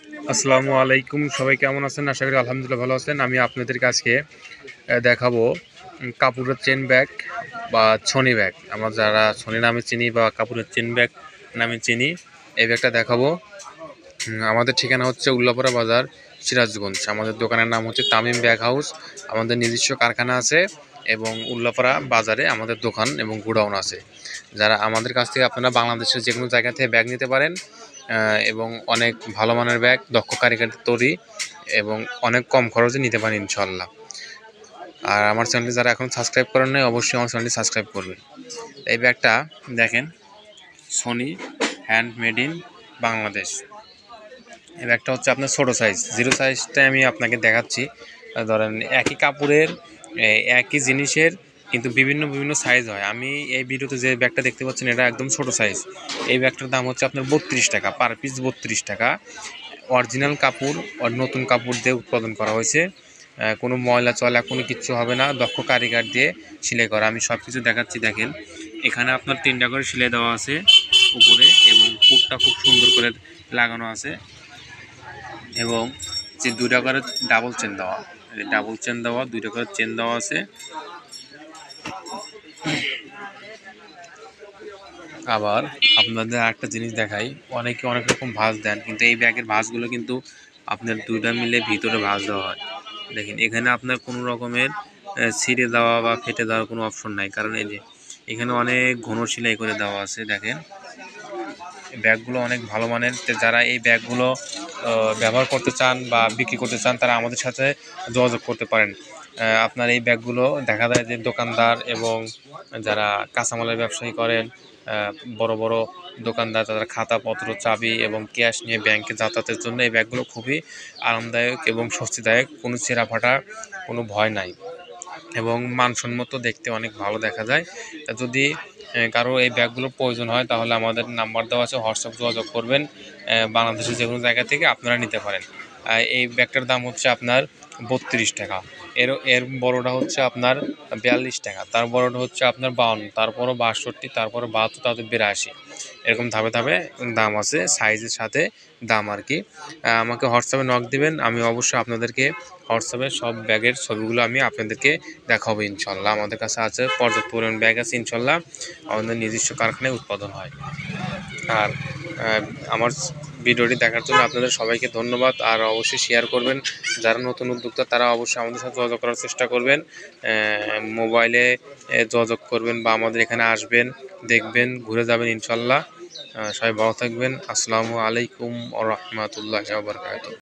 আসসালামু আলাইকুম, সবাই কেমন আছেন? আশা করি আলহামদুলিল্লাহ ভালো আছেন। আমি আপনাদেরকে আজকে দেখাবো কাপড়ের চেন ব্যাগ বা ছনি ব্যাগ। আমরা যারা ছনি নামে চিনি বা কাপড়ের চেন ব্যাগ নামে চিনি, এই ব্যাগটা দেখাবো। আমাদের ঠিকানা হচ্ছে উল্লাপাড়া বাজার, সিরাজগঞ্জ। আমাদের দোকানের নাম হচ্ছে তামিম ব্যাগ হাউস। আমাদের নিজস্ব কারখানা আছে এবং উল্লাপাড়া বাজারে আমাদের দোকান এবং গোডাউন আছে। যারা আমাদের কাছ থেকে আপনারা বাংলাদেশের যে কোনো জায়গা থেকে ব্যাগ নিতে পারেন এবং অনেক ভালো মানের ব্যাগ, দক্ষ কারিগরের তৈরি এবং অনেক কম খরচে নিতে পারেন ইনশাল্লাহ। আর আমার চ্যানেলটি যারা এখন সাবস্ক্রাইব করেন নাই, অবশ্যই আমার চ্যানেলটি সাবস্ক্রাইব করবেন। এই ব্যাগটা দেখেন, সোনি হ্যান্ড মেড ইন বাংলাদেশ। এই ব্যাগটা হচ্ছে আপনার ছোটো সাইজ, জিরো সাইজটা আমি আপনাকে দেখাচ্ছি। ধরেন একই কাপড়ের একই জিনিসের কিন্তু বিভিন্ন বিভিন্ন সাইজ হয়। আমি এই ভিডিওতে যে ব্যাগটা দেখতে পাচ্ছেন এটা একদম ছোট সাইজ। এই ব্যাগটার দাম হচ্ছে আপনার 32 টাকা, পার পিস 32 টাকা। অরিজিনাল কাপড় আর নতুন কাপড় দিয়ে উৎপাদন করা হয়েছে। কোনো ময়লা চলা কোনো কিচ্ছু হবে না, দক্ষ কারিগর দিয়ে সেলাই করা। আমি সব কিছু দেখাচ্ছি। দেখেন, এখানে আপনার 3টা করে সেলাই দেওয়া আছে উপরে এবং ফুটটা খুব সুন্দর করে লাগানো আছে এবং যে 2টা করে ডাবল চেন দেওয়া, 2টা করে চেন দেওয়া আছে। আবার আপনাদের আরেকটা জিনিস দেখাই, অনেকে অনেক রকম ভাঁজ দেন, কিন্তু এই ব্যাগের ভাঁজগুলো কিন্তু আপনার 2টা মিলে ভিতরে ভাঁজ দেওয়া হয়। দেখেন, এখানে আপনার কোনো রকমের ছিঁড়ে দেওয়া বা ফেটে দেওয়ার কোনো অপশন নাই, কারণ এই যে এখানে অনেক ঘন সেলাই করে দেওয়া আছে। দেখেন, ব্যাগগুলো অনেক ভালো মানের। যারা এই ব্যাগগুলো ব্যবহার করতে চান বা বিক্রি করতে চান, তারা আমাদের সাথে যোগাযোগ করতে পারেন। আপনার এই ব্যাগগুলো দেখা যায় যে দোকানদার এবং যারা কাঁচামালের ব্যবসায়ী করেন, বড় বড় দোকানদার, তাদের খাতাপত্র, চাবি এবং ক্যাশ নিয়ে ব্যাংকে যাতায়াতের জন্য এই ব্যাগগুলো খুবই আরামদায়ক এবং স্বস্তিদায়ক। কোনো ছেঁড়া ফাটা কোনো ভয় নাই এবং মানসম্মত, দেখতে অনেক ভালো দেখা যায়। যদি কারো এই ব্যাগগুলোর প্রয়োজন হয় তাহলে আমাদের নাম্বার দেওয়া আছে, হোয়াটসঅ্যাপ যোগাযোগ করবেন। বাংলাদেশের যে কোনো জায়গা থেকে আপনারা নিতে পারেন। এই ব্যাগটার দাম হচ্ছে আপনার 32 টাকা। এর বড়োটা হচ্ছে আপনার 42 টাকা, তার বড়োটা হচ্ছে আপনার 52, তারপরও 62, তারপরে 72, তারপরে 82, এরকম ধাপে ধাপে দাম আছে, সাইজের সাথে দাম আর কি। আমাকে হোয়াটসঅ্যাপে নক দিবেন, আমি অবশ্যই আপনাদেরকে হোয়াটসঅ্যাপে সব ব্যাগের ছবিগুলো আমি আপনাদেরকে দেখাবো ইনশাল্লাহ। আমাদের কাছে আছে পর্যাপ্ত পরিমাণ ব্যাগ আছে ইনশাল্লাহ, আমাদের নিজস্ব কারখানায় উৎপাদন হয়। আর আমার ভিডিওটি দেখার জন্য আপনাদের সবাইকে ধন্যবাদ। আর অবশ্যই শেয়ার করবেন। যারা নতুন উদ্যোক্তা তারা অবশ্যই আমাদের সাথে যোগাযোগ করার চেষ্টা করবেন। মোবাইলে যোগাযোগ করবেন বা আমাদের এখানে আসবেন, দেখবেন, ঘুরে যাবেন ইনশাল্লাহ। সবাই ভালো থাকবেন। আসসালামু আলাইকুম ওয়া রাহমাতুল্লাহি ওয়া বারাকাতুহু।